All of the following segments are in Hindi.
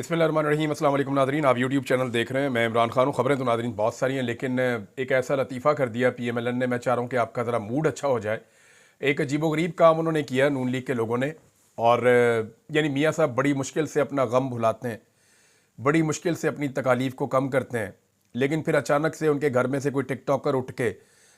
बिस्मिल्लाहिर्रहमानिर्रहीम। अस्सलाम वालेकुम नाज़रीन, आप यूट्यूब चैनल देख रहे हैं। मैं इमरान खान हूँ। ख़बरें तो नाज़रीन बहुत सारी हैं, लेकिन एक ऐसा लतीफ़ा कर दिया PMLN ने, मैं चाह रहा हूँ कि आपका ज़रा मूड अच्छा हो जाए। एक अजीबोगरीब काम उन्होंने किया नून लीग के लोगों ने, और यानी मियाँ साहब बड़ी मुश्किल से अपना गम भुलाते हैं, बड़ी मुश्किल से अपनी तकालीफ को कम करते हैं, लेकिन फिर अचानक से उनके घर में से कोई टिकटॉकर उठ के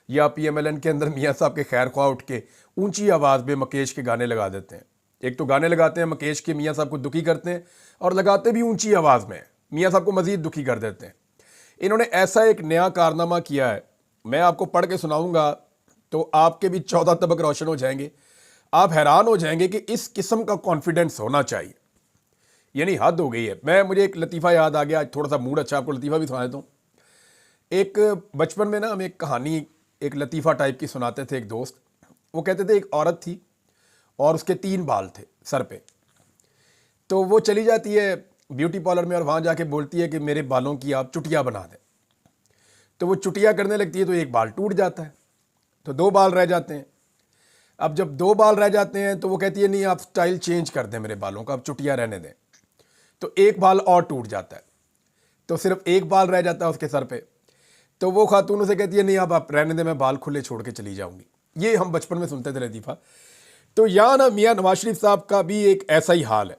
या PMLN के अंदर मियाँ साहब के खैर ख्वाह उठ के ऊंची आवाज़ में मकेश के गाने लगा देते हैं। एक तो गाने लगाते हैं मकेश के, मियाँ साहब को दुखी करते हैं, और लगाते भी ऊंची आवाज़ में, मियाँ साहब को मज़ीद दुखी कर देते हैं। इन्होंने ऐसा एक नया कारनामा किया है, मैं आपको पढ़ के सुनाऊंगा तो आपके भी 14 तबक रोशन हो जाएंगे। आप हैरान हो जाएंगे कि इस किस्म का कॉन्फिडेंस होना चाहिए, यानी हद हो गई है। मुझे एक लतीफ़ा याद आ गया, आज थोड़ा सा मूड अच्छा, आपको लतीफ़ा भी सुना देता हूँ। एक बचपन में ना हम एक कहानी, एक लतीफ़ा टाइप की सुनाते थे। एक दोस्त, वो कहते थे एक औरत थी और उसके 3 बाल थे सर पे। तो वो चली जाती है ब्यूटी पार्लर में और वहाँ जाके बोलती है कि मेरे बालों की आप चुटिया बना दें। तो वो चुटिया करने लगती है तो एक बाल टूट जाता है, तो 2 बाल रह जाते हैं। अब जब 2 बाल रह जाते हैं तो वो कहती है नहीं, आप स्टाइल चेंज कर दें मेरे बालों का, आप चुटिया रहने दें। तो एक बाल और टूट जाता है, तो सिर्फ एक बाल रह जाता है उसके सर पे। तो वो खातून उसे कहती है नहीं, आप रहने दें, मैं बाल खुले छोड़ के चली जाऊंगी। ये हम बचपन में सुनते थे लतीफ़ा। तो यहाँ ना मियाँ नवाज शरीफ साहब का भी एक ऐसा ही हाल है।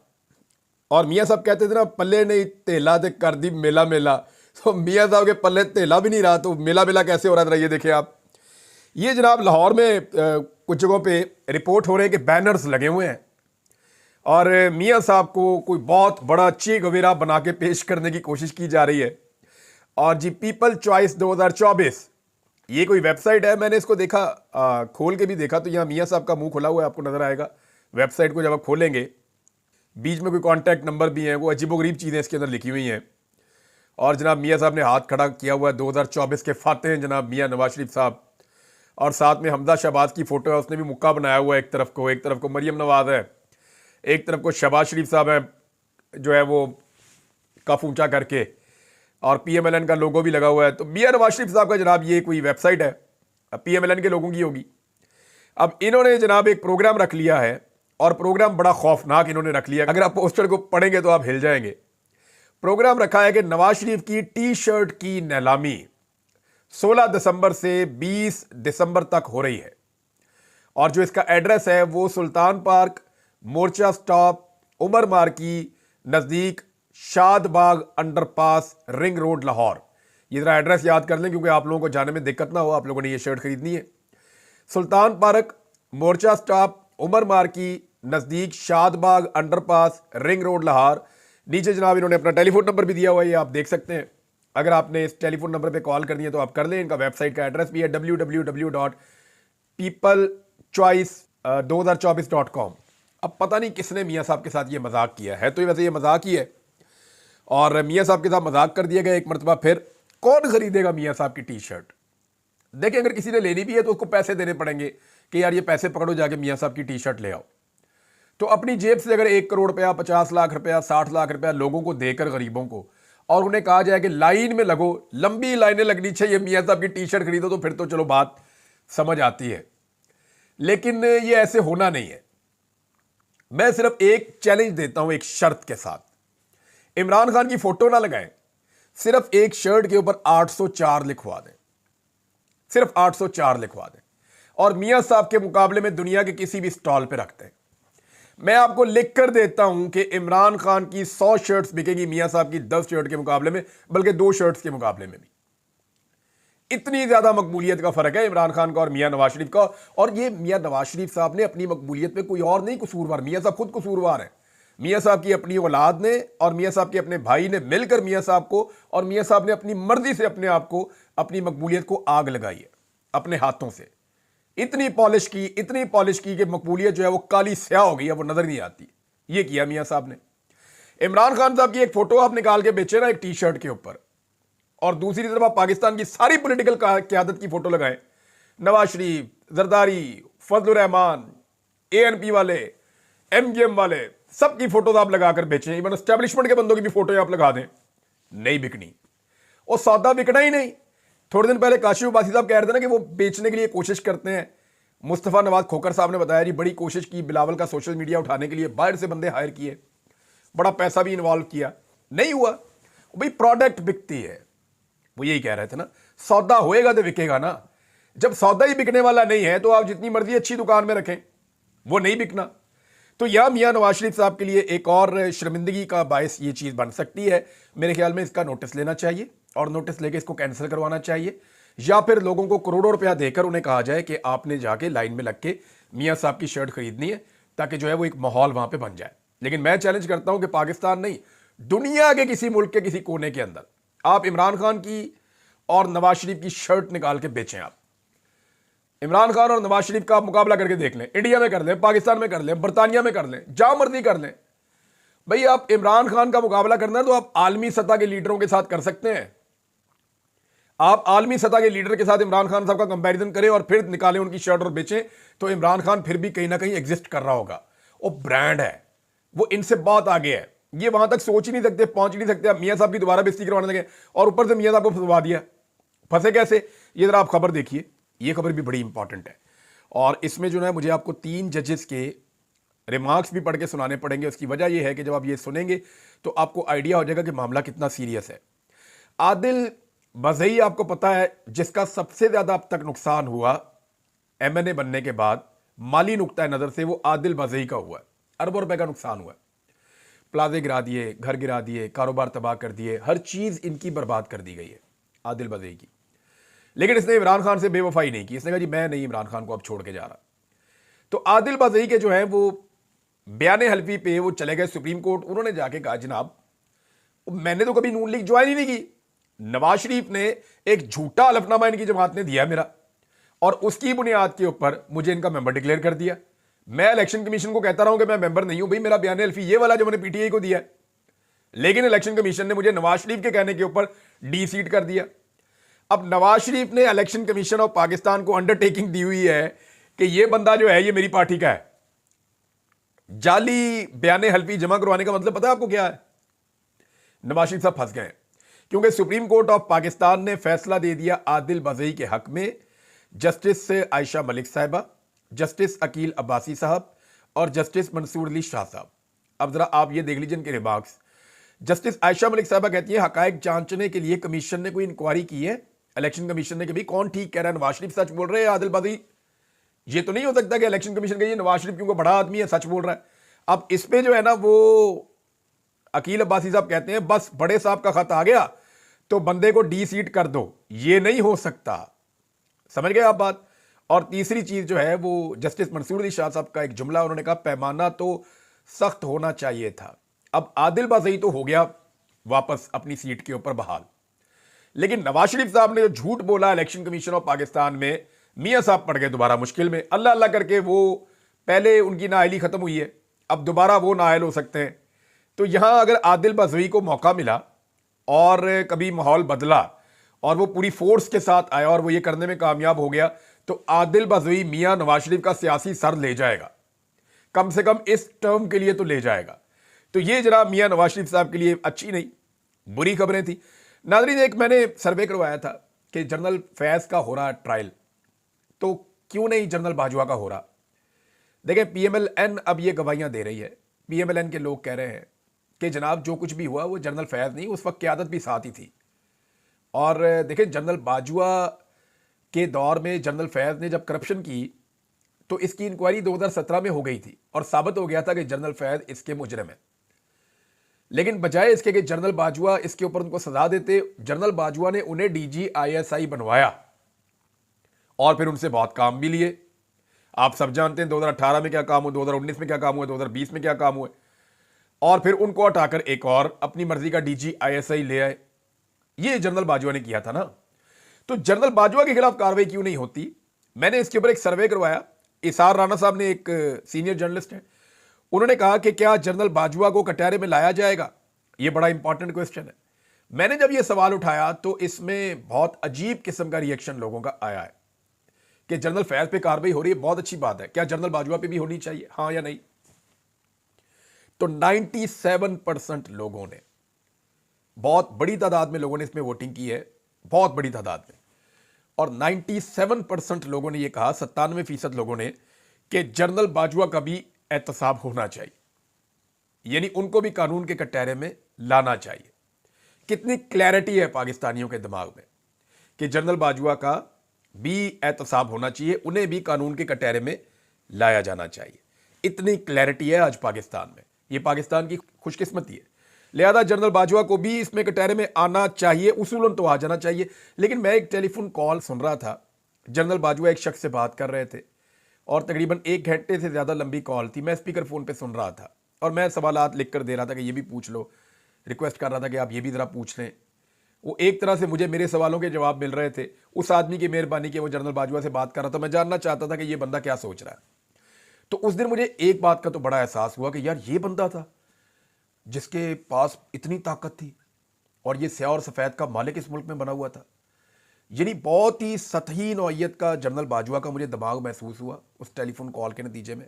और मियाँ साहब कहते थे ना, पल्ले नहीं तेला ते कर दी मेला मेला। तो मियाँ साहब के पल्ले तेला भी नहीं रहा, तो मेला मेला कैसे हो रहा था ये देखिए आप। ये जनाब लाहौर में कुछ जगहों पे रिपोर्ट हो रहे हैं कि बैनर्स लगे हुए हैं और मियाँ साहब को कोई बहुत बड़ा चे गवेरा बना के पेश करने की कोशिश की जा रही है। और जी पीपल चॉइस 2024 ये कोई वेबसाइट है, मैंने इसको देखा, खोल के भी देखा, तो यहाँ मियाँ साहब का मुंह खुला हुआ है, आपको नजर आएगा। वेबसाइट को जब आप खोलेंगे, बीच में कोई कॉन्टैक्ट नंबर भी हैं, वो अजीबोगरीब चीज़ें इसके अंदर लिखी हुई हैं। और जनाब मियाँ साहब ने हाथ खड़ा किया हुआ है, 2024 के फाते हैं जनाब मियाँ नवाज शरीफ साहब। और साथ में हमजा शहबाज की फ़ोटो है, उसने भी मुक्का बनाया हुआ है। एक तरफ को मरियम नवाज है, एक तरफ को शहबाज शरीफ साहब है, जो है वो कफ ऊंचा करके, और PMLN का लोगो भी लगा हुआ है। तो मियाँ नवाज शरीफ साहब का जनाब ये कोई वेबसाइट है, PMLN के लोगों की होगी। अब इन्होंने जनाब एक प्रोग्राम रख लिया है, और प्रोग्राम बड़ा खौफनाक इन्होंने रख लिया। अगर आप पोस्टर को पढ़ेंगे तो आप हिल जाएंगे। प्रोग्राम रखा है कि नवाज शरीफ की T-शर्ट की नीलामी 16 दिसंबर से 20 दिसंबर तक हो रही है। और जो इसका एड्रेस है वो सुल्तान पार्क, मोर्चा स्टॉप, उमर मार्की नज़दीक, Shadbagh underpass, ring road, Lahore. ये जरा एड्रेस याद कर लें, क्योंकि आप लोगों को जाने में दिक्कत ना हो, आप लोगों ने ये शर्ट खरीदनी है। सुल्तान पार्क, मोर्चा स्टॉप, उमर मार्की नज़दीक, Shadbagh underpass, ring road, Lahore. नीचे जनाब इन्होंने अपना टेलीफोन नंबर भी दिया हुआ है, ये आप देख सकते हैं। अगर आपने इस टेलीफोन नंबर पे कॉल करनी है तो आप कर लें। इनका वेबसाइट का एड्रेस भी है www.peoplechoice2024.com। अब पता नहीं किसने मियाँ साहब के साथ ये मजाक किया है, तो वैसे ये मजाक ही है, और मियाँ साहब के साथ मजाक कर दिया गया एक मरतबा फिर। कौन खरीदेगा मियाँ साहब की T-शर्ट? देखिए, अगर किसी ने लेनी भी है तो उसको पैसे देने पड़ेंगे कि यार ये पैसे पकड़ो, जाके मियाँ साहब की T-शर्ट ले आओ। तो अपनी जेब से अगर 1 करोड़ रुपया, 50 लाख रुपया, 60 लाख रुपया लोगों को देकर, गरीबों को, और उन्हें कहा जाए कि लाइन में लगो, लंबी लाइनें लगनी चाहिए, मियाँ साहब की T-शर्ट खरीदो, तो फिर तो चलो बात समझ आती है। लेकिन ये ऐसे होना नहीं है। मैं सिर्फ एक चैलेंज देता हूं, एक शर्त के साथ। इमरान खान की फोटो ना लगाएं, सिर्फ एक शर्ट के ऊपर 804 लिखवा दें, सिर्फ 804 लिखवा दें, और मियाँ साहब के मुकाबले में दुनिया के किसी भी स्टॉल पे रखते हैं। मैं आपको लिख कर देता हूं कि इमरान खान की 100 शर्ट्स बिकेगी मियाँ साहब की 10 शर्ट के मुकाबले में, बल्कि 2 शर्ट्स के मुकाबले में भी। इतनी ज्यादा मकबूलियत का फर्क है इमरान खान का और मियाँ नवाज शरीफ का। और ये मियाँ नवाज शरीफ साहब ने अपनी मकबूलियत में कोई और नहीं कसूरवार, मियाँ साहब खुद कसूरवार है। मियाँ साहब की अपनी औलाद ने और मियाँ साहब के अपने भाई ने मिलकर मियाँ साहब को, और मियाँ साहब ने अपनी मर्जी से अपने आप को, अपनी मकबूलियत को आग लगाई है अपने हाथों से। इतनी पॉलिश की कि मकबूलियत जो है वो काली स्याह हो गई है, वो नजर नहीं आती। ये किया मियाँ साहब ने। इमरान खान साहब की एक फोटो आप निकाल के बेचे ना एक T-शर्ट के ऊपर, और दूसरी तरफ आप पाकिस्तान की सारी पॉलिटिकल क़यादत की फोटो लगाएं, नवाज शरीफ, जरदारी, फजलुर रहमान, ANP वाले, MGM वाले, सबकी फोटो आप लगाकर बेचें। इवन एस्टेब्लिशमेंट के बंदों की भी फोटो आप लगा दें, नहीं बिकनी। और सौदा बिकना ही नहीं। थोड़े दिन पहले काशिफ अब्बासी साहब कह रहे थे ना कि वो बेचने के लिए कोशिश करते हैं। मुस्तफ़ा नवाज खोकर साहब ने बताया जी बड़ी कोशिश की बिलावल का सोशल मीडिया उठाने के लिए, बाहर से बंदे हायर किए, बड़ा पैसा भी इन्वॉल्व किया, नहीं हुआ। भाई प्रोडक्ट बिकती है, वो यही कह रहे थे ना, सौदा होएगा तो बिकेगा ना। जब सौदा ही बिकने वाला नहीं है तो आप जितनी मर्जी अच्छी दुकान में रखें, वो नहीं बिकना। तो यह मियां नवाज शरीफ साहब के लिए एक और शर्मिंदगी का बायस ये चीज बन सकती है। मेरे ख्याल में इसका नोटिस लेना चाहिए और नोटिस लेके इसको कैंसिल करवाना चाहिए, या फिर लोगों को करोड़ों रुपया देकर उन्हें कहा जाए कि आपने जाके लाइन में लग के मियां साहब की शर्ट खरीदनी है, ताकि जो है वो एक माहौल वहां पे बन जाए। लेकिन मैं चैलेंज करता हूं कि पाकिस्तान नहीं, दुनिया के किसी मुल्क के किसी कोने के अंदर आप इमरान खान की और नवाज शरीफ की शर्ट निकाल के बेचें। आप इमरान खान और नवाज शरीफ का मुकाबला करके देख लें, इंडिया में कर लें, पाकिस्तान में कर लें, बरतानिया में कर लें, जहां मर्जी कर लें। भाई आप इमरान खान का मुकाबला करना है तो आप आलमी सतह के लीडरों के साथ कर सकते हैं। आप आलमी सतह के लीडर के साथ इमरान खान साहब का कंपैरिजन करें और फिर निकालें उनकी शर्ट और बेचें, तो इमरान खान फिर भी कहीं ना कहीं एग्जिस्ट कर रहा होगा। वो ब्रांड है, वो इनसे बहुत आगे है। ये वहां तक सोच ही नहीं सकते, पहुंच ही नहीं सकते। आप मियां साहब की दोबारा बेइज्जती करवाने लगे और ऊपर से मियां साहब को फंसवा दिया। फंसे कैसे, ये जरा आप खबर देखिए, ये खबर भी बड़ी इंपॉर्टेंट है। और इसमें जो है मुझे आपको 3 जजेस के रिमार्क्स भी पढ़ के सुनाने पड़ेंगे। उसकी वजह यह है कि जब आप ये सुनेंगे तो आपको आइडिया हो जाएगा कि मामला कितना सीरियस है। आदिल बज़ई आपको पता है, जिसका सबसे ज्यादा अब तक नुकसान हुआ एमएनए बनने के बाद माली नुक्ता नजर से, वो आदिल बज़ई का हुआ। अरबों रुपए का नुकसान हुआ। प्लाजे गिरा दिए, घर गिरा दिए, कारोबार तबाह कर दिए, हर चीज इनकी बर्बाद कर दी गई है आदिल बज़ई की। लेकिन इसने इमरान खान से बेवफाई नहीं की। इसने कहा जी मैं नहीं इमरान खान को अब छोड़ के जा रहा। तो आदिल बज़ई के जो है वो बयान हल्फी पे वो चले गए सुप्रीम कोर्ट। उन्होंने जाके कहा जनाब मैंने तो कभी नून लीग ज्वाइन ही नहीं की, नवाज शरीफ ने एक झूठा हलफनामा इनकी जमात ने दिया मेरा, और उसकी बुनियाद के ऊपर मुझे इनका मेंबर डिक्लेयर कर दिया। मैं इलेक्शन कमीशन को कहता रहा हूं कि मैं मेंबर नहीं हूं। भाई मेरा बयान हल्फी ये वाला जो मैंने पीटीआई को दिया है, लेकिन इलेक्शन कमीशन ने मुझे नवाज शरीफ के कहने के ऊपर डी सीट कर दिया। अब नवाज शरीफ ने इलेक्शन कमीशन ऑफ पाकिस्तान को अंडरटेकिंग दी हुई है कि ये बंदा जो है ये मेरी पार्टी का है। जाली बयान हल्फी जमा करवाने का मतलब पता है आपको क्या है? नवाज शरीफ साहब फंस गए, क्योंकि सुप्रीम कोर्ट ऑफ पाकिस्तान ने फैसला दे दिया आदिल बज़ई के हक में। जस्टिस आयशा मलिक साहिबा, जस्टिस अकील अब्बासी साहब और जस्टिस मंसूर अली शाह साहब। अब जरा आप ये देख लीजिए इनके रिमार्क्स। जस्टिस आयशा मलिक साहिबा कहती है हकायक जांचने के लिए कमीशन ने कोई इंक्वायरी की है, इलेक्शन कमीशन ने कि भाई कौन ठीक कह रहा है, नवाज शरीफ सच बोल रहे हैं आदिल बज़ई? ये तो नहीं हो सकता कि इलेक्शन कमीशन कहिए नवाज शरीफ क्योंकि बड़ा आदमी है सच बोल रहा है। अब इस पे जो है ना वो अकील अब्बासी साहब कहते हैं बस बड़े साहब का खत आ गया तो बंदे को डी सीट कर दो, ये नहीं हो सकता। समझ गए आप बात? और तीसरी चीज जो है वो जस्टिस मंसूर अली शाह साहब का एक जुमला, उन्होंने कहा पैमाना तो सख्त होना चाहिए था। अब आदिल बज़ई तो हो गया वापस अपनी सीट के ऊपर बहाल, लेकिन नवाज शरीफ साहब ने जो झूठ बोला इलेक्शन कमीशन ऑफ पाकिस्तान में, मियां साहब पड़ गए दोबारा मुश्किल में। अल्लाह अल्लाह करके वो पहले उनकी नाअहली खत्म हुई है, अब दोबारा वो नाअहल हो सकते हैं। तो यहां अगर आदिल बज़ई को मौका मिला और कभी माहौल बदला और वो पूरी फोर्स के साथ आया और वो ये करने में कामयाब हो गया, तो आदिल बज़ई मियां नवाज शरीफ का सियासी सर ले जाएगा, कम से कम इस टर्म के लिए तो ले जाएगा। तो ये जरा मियां नवाज शरीफ साहब के लिए अच्छी नहीं बुरी खबरें थी। नाज़रीन, एक मैंने सर्वे करवाया था कि जनरल फैज का हो रहा ट्रायल, तो क्यों नहीं जनरल बाजवा का हो रहा? देखें, पीएमएलएन अब ये गवाहियां दे रही है। पीएमएलएन के लोग कह रहे हैं कि जनाब जो कुछ भी हुआ वो जनरल फैज नहीं, उस वक्त क़यादत भी साथ ही थी। और देखें, जनरल बाजवा के दौर में जनरल फैज ने जब करप्शन की तो इसकी इंक्वायरी 2017 में हो गई थी और साबित हो गया था कि जनरल फैज इसके मुजरिम है। लेकिन बजाय इसके कि जनरल बाजवा इसके ऊपर उनको सजा देते, जनरल बाजवा ने उन्हें डीजी आईएसआई बनवाया और फिर उनसे बहुत काम भी लिए। आप सब जानते हैं 2018 में क्या काम हुआ, 2019 में क्या काम हुआ, 2020 में क्या काम हुआ, और फिर उनको हटाकर एक और अपनी मर्जी का डीजी आईएसआई ले आए। ये जनरल बाजवा ने किया था ना। तो जनरल बाजवा के खिलाफ कार्रवाई क्यों नहीं होती? मैंने इसके ऊपर एक सर्वे करवाया। इसार राणा साहब ने, एक सीनियर जर्नलिस्ट हैं, उन्होंने कहा कि क्या जनरल बाजवा को कटहरे में लाया जाएगा? यह बड़ा इंपॉर्टेंट क्वेश्चन है। मैंने जब यह सवाल उठाया तो इसमें बहुत अजीब किस्म का रिएक्शन लोगों का आया है कि जनरल फैज पे कार्रवाई हो रही है, बहुत अच्छी बात है, क्या जनरल बाजवा पे भी होनी चाहिए, हाँ या नहीं? तो 97% लोगों ने, बहुत बड़ी तादाद में लोगों ने इसमें वोटिंग की है, बहुत बड़ी तादाद में, और 97% लोगों ने यह कहा, 97% लोगों ने, कि जनरल बाजवा का भी एहतसाब होना चाहिए, यानी उनको भी कानून के कटहरे में लाना चाहिए। कितनी क्लैरिटी है पाकिस्तानियों के दिमाग में कि जनरल बाजवा का भी एहतसाब होना चाहिए, उन्हें भी कानून के कटहरे में लाया जाना चाहिए। इतनी क्लैरिटी है आज पाकिस्तान में, ये पाकिस्तान की खुशकिस्मती है। लिहाजा जनरल बाजवा को भी इसमें कटहरे में आना चाहिए, उसूलन तो आ जाना चाहिए। लेकिन मैं एक टेलीफोन कॉल सुन रहा था, जनरल बाजवा एक शख्स से बात कर रहे थे और तकरीबन 1 घंटे से ज़्यादा लंबी कॉल थी। मैं स्पीकर फ़ोन पे सुन रहा था और मैं सवालात लिख कर दे रहा था कि ये भी पूछ लो, रिक्वेस्ट कर रहा था कि आप ये भी ज़रा पूछ लें। वो एक तरह से मुझे मेरे सवालों के जवाब मिल रहे थे। उस आदमी की मेहरबानी कि वो जनरल बाजवा से बात कर रहा था, मैं जानना चाहता था कि ये बंदा क्या सोच रहा है। तो उस दिन मुझे एक बात का तो बड़ा एहसास हुआ कि यार ये बंदा था जिसके पास इतनी ताकत थी और ये स्याह और सफ़ेद का मालिक इस मुल्क में बना हुआ था। यानी बहुत ही सतही नौइयत का जनरल बाजवा का मुझे दिमाग महसूस हुआ उस टेलीफोन कॉल के नतीजे में।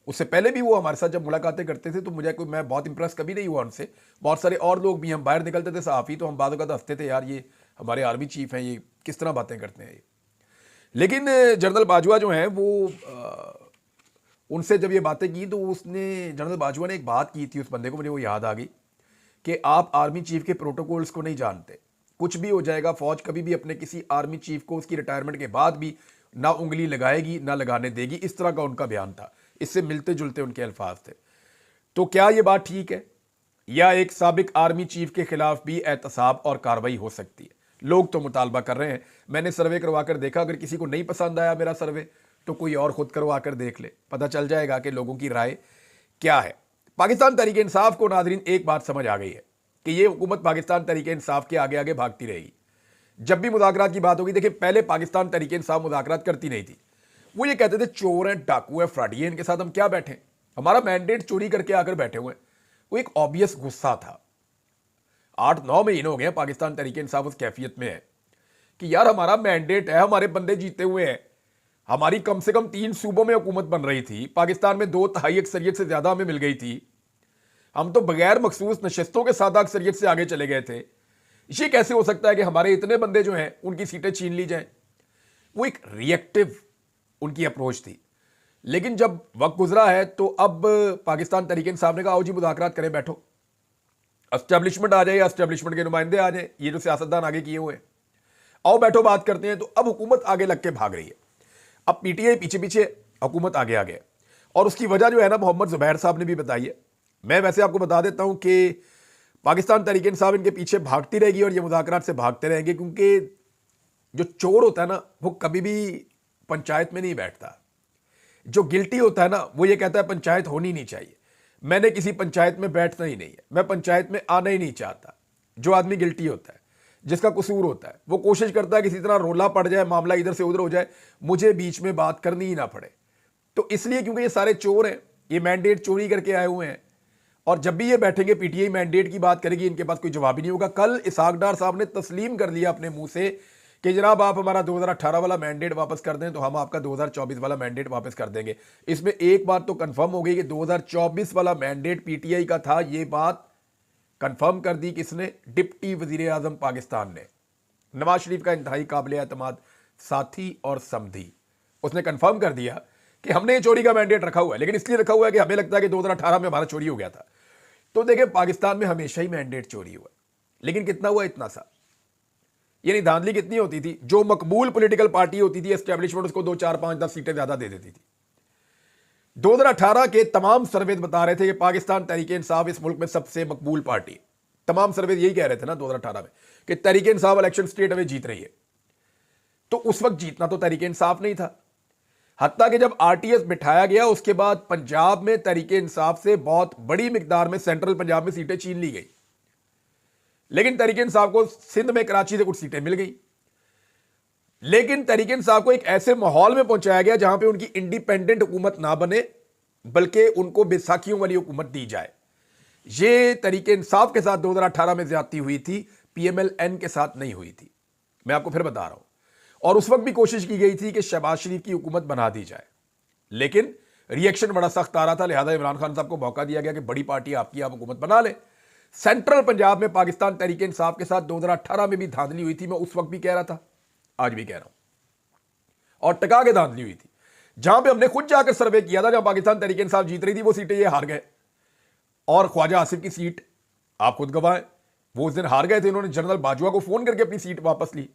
उससे पहले भी वो हमारे साथ जब मुलाकातें करते थे तो मैं बहुत इंप्रेस कभी नहीं हुआ उनसे। बहुत सारे और लोग भी, हम बाहर निकलते थे सहाफ़ी, तो हम बाद वक़्त हंसते थे, यार ये हमारे आर्मी चीफ हैं, ये किस तरह बातें करते हैं ये। लेकिन जनरल बाजवा जो हैं वो उनसे जब ये बातें की तो जनरल बाजवा ने एक बात की थी उस बंदे को, मुझे वो याद आ गई कि आप आर्मी चीफ के प्रोटोकॉल्स को नहीं जानते। कुछ भी हो जाएगा, फौज कभी भी अपने किसी आर्मी चीफ को उसकी रिटायरमेंट के बाद भी ना उंगली लगाएगी ना लगाने देगी, इस तरह का उनका बयान था। इससे मिलते जुलते उनके अल्फाज थे। तो क्या ये बात ठीक है, या एक साबिक आर्मी चीफ के खिलाफ भी एहतसाब और कार्रवाई हो सकती है? लोग तो मुतालबा कर रहे हैं। मैंने सर्वे करवा कर देखा, अगर किसी को नहीं पसंद आया मेरा सर्वे तो कोई और खुद करवा कर देख ले, पता चल जाएगा कि लोगों की राय क्या है। पाकिस्तान तहरीक इंसाफ को नाजरीन एक बात समझ आ गई है कि ये हुकूमत पाकिस्तान तहरीक इंसाफ के आगे आगे भागती रहेगी। जब भी मुज़ाकरात की बात होगी, देखिए पहले पाकिस्तान तहरीक इंसाफ मुज़ाकरात करती नहीं थी। वो ये कहते थे चोर हैं, डाकू हैं, फ्रॉडी हैं, इनके साथ हम क्या बैठे, हमारा मैंडेट चोरी करके आकर बैठे हुए हैं। वो एक ऑब्वियस गुस्सा था। 8-9 महीने हो गए पाकिस्तान तहरीक इंसाफ उस कैफियत में है कि यार हमारा मैंडेट है, हमारे बंदे जीते हुए हैं, हमारी कम से कम 3 सूबों में हुकूमत बन रही थी, पाकिस्तान में 2/3 अक्सरियत से ज्यादा हमें मिल गई थी, हम तो बगैर मखसूस नशस्तों के सादा अक्सरियत से आगे चले गए थे। ये कैसे हो सकता है कि हमारे इतने बंदे जो हैं उनकी सीटें छीन ली जाएं? वो एक रिएक्टिव उनकी अप्रोच थी। लेकिन जब वक्त गुजरा है तो अब पाकिस्तान तहरीक इंसाफ ने कहा आओ जी मुज़ाकरात करें, बैठो, एस्टेब्लिशमेंट आ जाए, एस्टेब्लिशमेंट के नुमाइंदे आ जाए, ये जो सियासतदान आगे किए हुए हैं, आओ बैठो बात करते हैं। तो अब हुकूमत आगे लग के भाग रही है, अब पीटीआई पीछे पीछे, हुकूमत आगे आगे। और उसकी वजह जो है ना, मोहम्मद जुबैर साहब ने भी बताई है। मैं वैसे आपको बता देता हूं कि पाकिस्तान तहरीक इंसाफ इनके पीछे भागती रहेगी और ये मुज़ाकरात से भागते रहेंगे, क्योंकि जो चोर होता है ना वो कभी भी पंचायत में नहीं बैठता। जो गिल्टी होता है ना वो ये कहता है पंचायत होनी नहीं चाहिए, मैंने किसी पंचायत में बैठना ही नहीं है, मैं पंचायत में आना ही नहीं चाहता। जो आदमी गिल्टी होता है, जिसका कसूर होता है, वो कोशिश करता है किसी तरह रोला पड़ जाए, मामला इधर से उधर हो जाए, मुझे बीच में बात करनी ही ना पड़े। तो इसलिए क्योंकि ये सारे चोर हैं, ये मैंडेट चोरी करके आए हुए हैं, और जब भी ये बैठेंगे पीटीआई मैंडेट की बात करेगी, इनके पास कोई जवाब ही नहीं होगा। कल इसहाक डार साहब ने तस्लीम कर लिया अपने मुंह से कि जनाब आप हमारा 2018 वाला मैंडेट वापस कर दें तो हम आपका 2024 वाला मैंडेट वापस कर देंगे। इसमें एक बात तो कंफर्म हो गई कि 2024 वाला मैंडेट पीटीआई का था। ये बात कंफर्म कर दी किसने? डिप्टी वजीर आजम पाकिस्तान ने, नवाज शरीफ का इंतहाई काबिल एतमाद साथी और समधी। उसने कंफर्म कर दिया कि हमने चोरी का मैंडेट रखा हुआ है, लेकिन इसलिए रखा हुआ है कि हमें लगता है कि 2018 में हमारा चोरी हो गया था। तो देखिए पाकिस्तान में हमेशा ही मैंडेट चोरी हुआ, लेकिन कितना हुआ? इतना सा। यानी धांधली कितनी होती थी? जो मकबूल पॉलिटिकल पार्टी होती थी एस्टेब्लिशमेंट, उसको 2, 4, 5, 10 सीटें ज्यादा दे देती थी। 2018 के तमाम सर्वे बता रहे थे कि पाकिस्तान तहरीक इंसाफ इस मुल्क में सबसे मकबूल पार्टी। तमाम सर्वे यही कह रहे थे ना 2018 में कि तहरीक इंसाफ इलेक्शन स्टेट में जीत रही है। तो उस वक्त जीतना तो तहरीक इंसाफ नहीं था। हत्ता कि जब आरटीएस बिठाया गया उसके बाद पंजाब में तहरीक इंसाफ से बहुत बड़ी मिकदार में सेंट्रल पंजाब में सीटें छीन ली गई, लेकिन तहरीक इंसाफ को सिंध में कराची से कुछ सीटें मिल गई। लेकिन तहरीक इंसाफ को एक ऐसे माहौल में पहुंचाया गया जहां पे उनकी इंडिपेंडेंट हुकूमत ना बने, बल्कि उनको बैसाखियों वाली हुकूमत दी जाए। ये तहरीक इंसाफ के साथ 2018 में ज्यादती हुई थी, पीएमएलएन के साथ नहीं हुई थी। मैं आपको फिर बता रहा हूं। और उस वक्त भी कोशिश की गई थी कि शहबाज शरीफ की हुकूमत बना दी जाए, लेकिन रिएक्शन बड़ा सख्त आ रहा था। लिहाजा इमरान खान साहब को मौका दिया गया कि बड़ी पार्टी आपकी, आप हुकूमत बना ले। सेंट्रल पंजाब में पाकिस्तान तहरीक इंसाफ के साथ 2018 में भी धांधली हुई थी। मैं उस वक्त भी कह रहा था, आज भी कह रहा हूं, और टका के धांधली हुई थी। जहां पे हमने खुद जाकर सर्वे किया था, जहां पाकिस्तान तहरीक इंसाफ जीत रही थी, वो सीटें ये हार गए। और ख्वाजा आसिफ की सीट आप खुद गवाह हैं। वो उस दिन हार गए थे, उन्होंने जनरल बाजवा को फोन करके अपनी सीट वापस ली।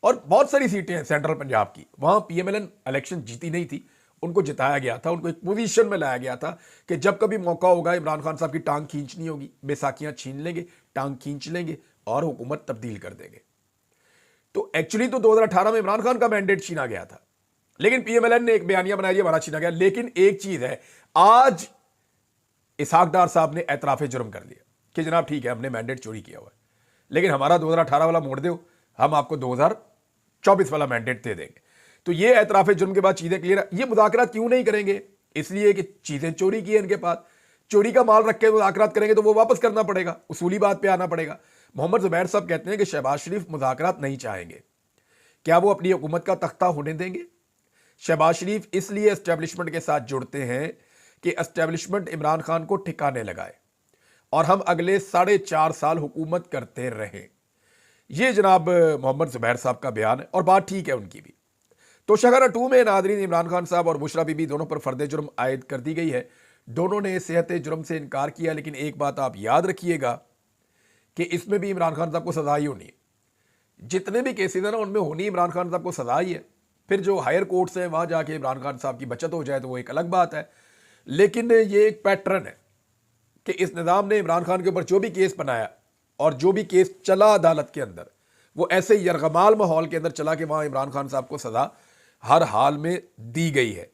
और बहुत सारी सीटें हैं सेंट्रल पंजाब की, वहां पीएमएलएन इलेक्शन जीती नहीं थी, उनको जिताया गया था, उनको एक पोजीशन में लाया गया था कि जब कभी मौका होगा इमरान खान साहब की टांग खींचनी होगी, बैसाखियां छीन लेंगे, टांग खींच लेंगे और हुकूमत तब्दील कर देंगे। तो एक्चुअली तो 2018 में इमरान खान का मैंडेट छीना गया था, लेकिन पीएमएलएन ने एक बयानिया बनाया हमारा छीना गया। लेकिन एक चीज है, आज इसहाक डार साहब ने एतराफे जुर्म कर लिया कि जनाब ठीक है, हमने मैंडेट चोरी किया हुआ है, लेकिन हमारा 2018 वाला मोड़ दो, हम आपको 2024 वाला मैंडेट दे देंगे। तो ये एतराफे जुर्म के बाद चीजें क्लियर। ये मुज़ाकरात क्यों नहीं करेंगे? इसलिए कि चीजें चोरी की है इनके पास, चोरी का माल रख के मुज़ाकरात करेंगे तो वो वापस करना पड़ेगा, उसूली बात पे आना पड़ेगा। मोहम्मद जुबैर साहब कहते हैं कि शहबाज शरीफ मुज़ाकरात नहीं चाहेंगे, क्या वो अपनी हुकूमत का तख्ता होने देंगे? शहबाज शरीफ इसलिए एस्टेब्लिशमेंट के साथ जुड़ते हैं कि एस्टेब्लिशमेंट इमरान खान को ठिकाने लगाए और हम अगले 4.5 साल हुकूमत करते रहें। ये जनाब मोहम्मद जुबैर साहब का बयान है और बात ठीक है उनकी भी। तो शहरा 2 में नादरीन इमरान खान साहब और बुशरा बीबी दोनों पर फर्द जुर्म आयद कर दी गई है। दोनों ने सेहत जुर्म से इनकार किया, लेकिन एक बात आप याद रखिएगा कि इसमें भी इमरान खान साहब को सजा ही होनी है। जितने भी केसेस हैं ना, उनमें होनी इमरान खान साहब को सजा ही है। फिर जो हायर कोर्ट्स हैं वहां जाके इमरान खान साहब की बचत हो जाए तो वो एक अलग बात है, लेकिन ये एक पैटर्न है कि इस निज़ाम ने इमरान खान के ऊपर जो भी केस बनाया और जो भी केस चला अदालत के अंदर, वो ऐसे यरगमाल माहौल के अंदर चला कि वहां इमरान खान साहब को सजा हर हाल में दी गई है।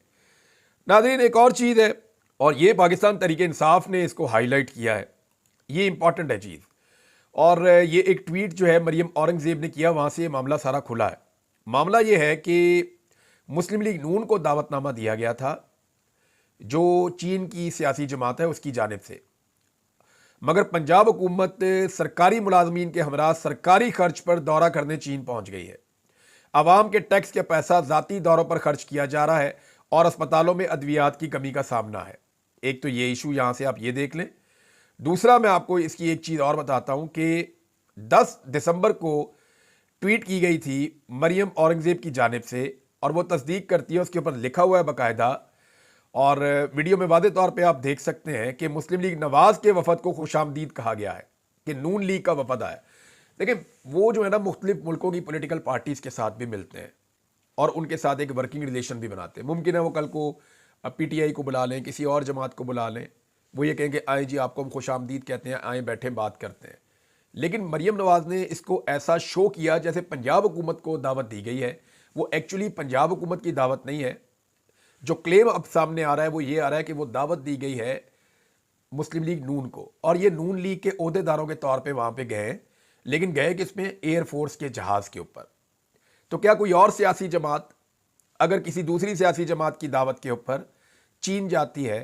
नाज़रीन एक और चीज़ है, और ये पाकिस्तान तहरीक इंसाफ ने इसको हाईलाइट किया है, ये इंपॉर्टेंट है चीज़। और ये एक ट्वीट जो है मरियम औरंगजेब ने किया, वहां से ये मामला सारा खुला है। मामला ये है कि मुस्लिम लीग नून को दावतनामा दिया गया था जो चीन की सियासी जमात है उसकी जानिब से, मगर पंजाब हुकूमत सरकारी मुलाजमीन के हमरा सरकारी खर्च पर दौरा करने चीन पहुंच गई है। आवाम के टैक्स के पैसा जाती दौरों पर खर्च किया जा रहा है और अस्पतालों में अद्वियात की कमी का सामना है। एक तो ये इशू यहां से आप ये देख लें। दूसरा मैं आपको इसकी एक चीज़ और बताता हूं कि 10 दिसंबर को ट्वीट की गई थी मरियम औरंगजेब की जानिब से, और वो तस्दीक करती है, उसके ऊपर लिखा हुआ है बाकायदा, और वीडियो में वादे तौर पे आप देख सकते हैं कि मुस्लिम लीग नवाज के वफद को खुशामदीद कहा गया है कि नून लीग का वफद आया। देखिए वो जो है ना मुख्तलिफ मुल्कों की पॉलिटिकल पार्टीज के साथ भी मिलते हैं और उनके साथ एक वर्किंग रिलेशन भी बनाते हैं। मुमकिन है वो कल को पीटीआई को बुला लें, किसी और जमात को बुला लें, वो ये कहेंगे आए जी आपको हम खुशामदीद कहते हैं, आए बैठे बात करते हैं। लेकिन मरियम नवाज ने इसको ऐसा शो किया जैसे पंजाब हुकूमत को दावत दी गई है। वो एक्चुअली पंजाब हुकूमत की दावत नहीं है। जो क्लेम अब सामने आ रहा है वो ये आ रहा है कि वो दावत दी गई है मुस्लिम लीग नून को, और ये नून लीग के ओहदेदारों के तौर पे वहां पे गए, लेकिन गए किसमें? एयरफोर्स के जहाज के ऊपर। तो क्या कोई और सियासी जमात अगर किसी दूसरी सियासी जमात की दावत के ऊपर चीन जाती है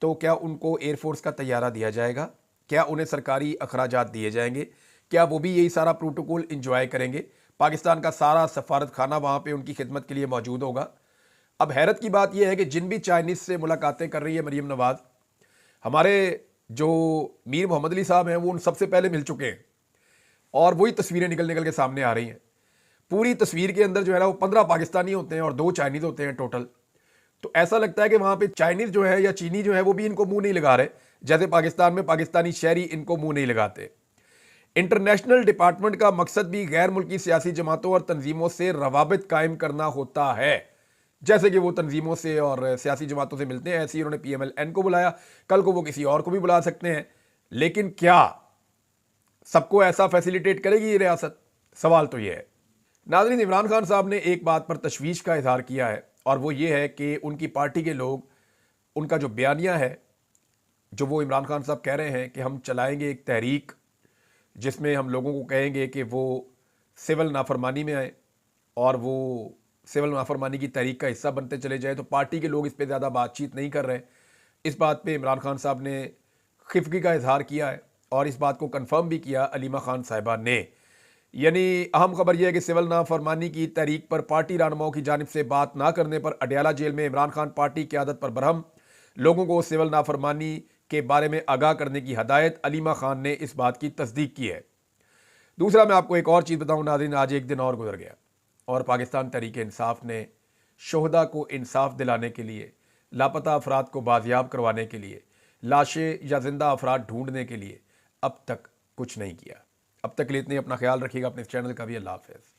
तो क्या उनको एयरफोर्स का तैयारा दिया जाएगा? क्या उन्हें सरकारी अखराजात दिए जाएंगे? क्या वो भी यही सारा प्रोटोकॉल इंजॉय करेंगे? पाकिस्तान का सारा सफारत खाना वहां पे उनकी खिदमत के लिए मौजूद होगा। अब हैरत की बात यह है कि जिन भी चाइनीज से मुलाकातें कर रही है मरियम नवाज, हमारे जो मीर मोहम्मद अली साहब हैं वो उन सबसे पहले मिल चुके हैं, और वही तस्वीरें निकल निकल के सामने आ रही हैं। पूरी तस्वीर के अंदर जो है ना वो 15 पाकिस्तानी होते हैं और 2 चाइनीज होते हैं टोटल। तो ऐसा लगता है कि वहां पे चाइनीज जो है या चीनी जो है वो भी इनको मुंह नहीं लगा रहे, जैसे पाकिस्तान में पाकिस्तानी शहरी इनको मुंह नहीं लगाते। इंटरनेशनल डिपार्टमेंट का मकसद भी गैर मुल्की सियासी जमातों और तंजीमों से रवाबित कायम करना होता है, जैसे कि वो तंजीमों से और सियासी जमातों से मिलते हैं, ऐसे ही उन्होंने पीएमएलएन को बुलाया, कल को वो किसी और को भी बुला सकते हैं। लेकिन क्या सबको ऐसा फैसिलिटेट करेगी ये रियासत? सवाल तो ये है। नाज़रीन इमरान खान साहब ने एक बात पर तशवीश का इजहार किया है, और वो ये है कि उनकी पार्टी के लोग, उनका जो बयानिया है, जो वो इमरान खान साहब कह रहे हैं कि हम चलाएंगे एक तहरीक जिसमें हम लोगों को कहेंगे कि वो सिविल नाफरमानी में आए और वो सिविल नाफरमानी की तहरीक का हिस्सा बनते चले जाए, तो पार्टी के लोग इस पर ज़्यादा बातचीत नहीं कर रहे। इस बात पे इमरान खान साहब ने खिफगी का इजहार किया है और इस बात को कंफर्म भी किया अलीमा खान साहिबा ने। यानी अहम खबर यह है कि सिविल नाफरमानी की तहरीक पर पार्टी रहनुमाओं की जानिब से बात ना करने पर अडयाला जेल में इमरान खान पार्टी की आदत पर बरहम, लोगों को सिविल नाफरमानी के बारे में आगाह करने की हदायत। अलीमा खान ने इस बात की तस्दीक की है। दूसरा मैं आपको एक और चीज़ बताऊं नाज़रीन, आज एक दिन और गुजर गया और पाकिस्तान तहरीक इंसाफ ने शोहदा को इंसाफ दिलाने के लिए, लापता अफराद को बाजियाब करवाने के लिए, लाशें या जिंदा अफराद ढूंढने के लिए अब तक कुछ नहीं किया। अब तक के लिए इतने, अपना ख्याल रखिएगा, अपने चैनल का भी। अल्लाह हाफ़िज़।